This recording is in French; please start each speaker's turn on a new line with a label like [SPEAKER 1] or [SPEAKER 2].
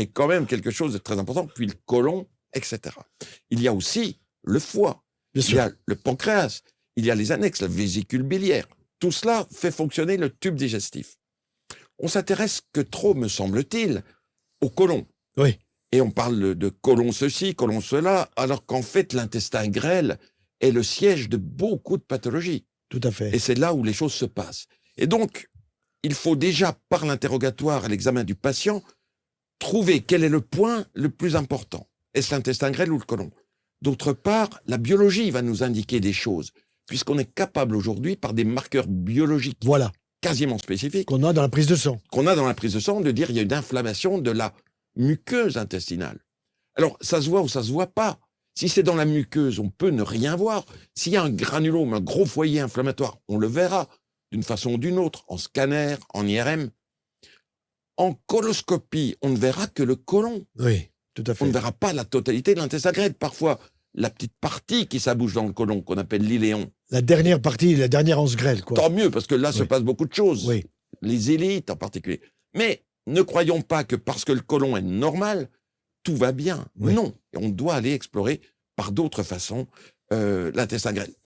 [SPEAKER 1] est quand même quelque chose de très important, puis le côlon, etc. Il y a aussi le foie,
[SPEAKER 2] Bien
[SPEAKER 1] il
[SPEAKER 2] sûr.
[SPEAKER 1] y a le pancréas, il y a les annexes, la vésicule biliaire. Tout cela fait fonctionner le tube digestif. On s'intéresse que trop, me semble-t-il, au côlon.
[SPEAKER 2] Oui.
[SPEAKER 1] Et on parle de côlon ceci, côlon cela, alors qu'en fait, l'intestin grêle est le siège de beaucoup de pathologies.
[SPEAKER 2] Tout à fait.
[SPEAKER 1] Et c'est là où les choses se passent. Et donc, il faut déjà, par l'interrogatoire et l'examen du patient, trouver quel est le point le plus important. Est-ce l'intestin grêle ou le côlon? D'autre part, la biologie va nous indiquer des choses, puisqu'on est capable aujourd'hui, par des marqueurs biologiques
[SPEAKER 2] Voilà.
[SPEAKER 1] quasiment spécifiques,
[SPEAKER 2] Qu'on a dans la prise de sang.
[SPEAKER 1] qu'on a dans la prise de sang, de dire qu'il y a une inflammation de la muqueuse intestinale. Alors, ça se voit ou ça se voit pas. Si c'est dans la muqueuse, on peut ne rien voir. S'il y a un granulome, un gros foyer inflammatoire, on le verra d'une façon ou d'une autre, en scanner, en IRM. En coloscopie, on ne verra que le côlon.
[SPEAKER 2] Oui, tout à fait.
[SPEAKER 1] On ne verra pas la totalité de l'intestin grêle. Parfois, la petite partie qui s'abouche dans le côlon, qu'on appelle l'iléon.
[SPEAKER 2] La dernière partie, la dernière anse grêle, quoi.
[SPEAKER 1] Tant mieux, parce que là se passe beaucoup de choses.
[SPEAKER 2] Oui.
[SPEAKER 1] Les élites en particulier. Mais ne croyons pas que parce que le côlon est normal, tout va bien.
[SPEAKER 2] Oui.
[SPEAKER 1] Non. On doit aller explorer par d'autres façons l'intestin grêle.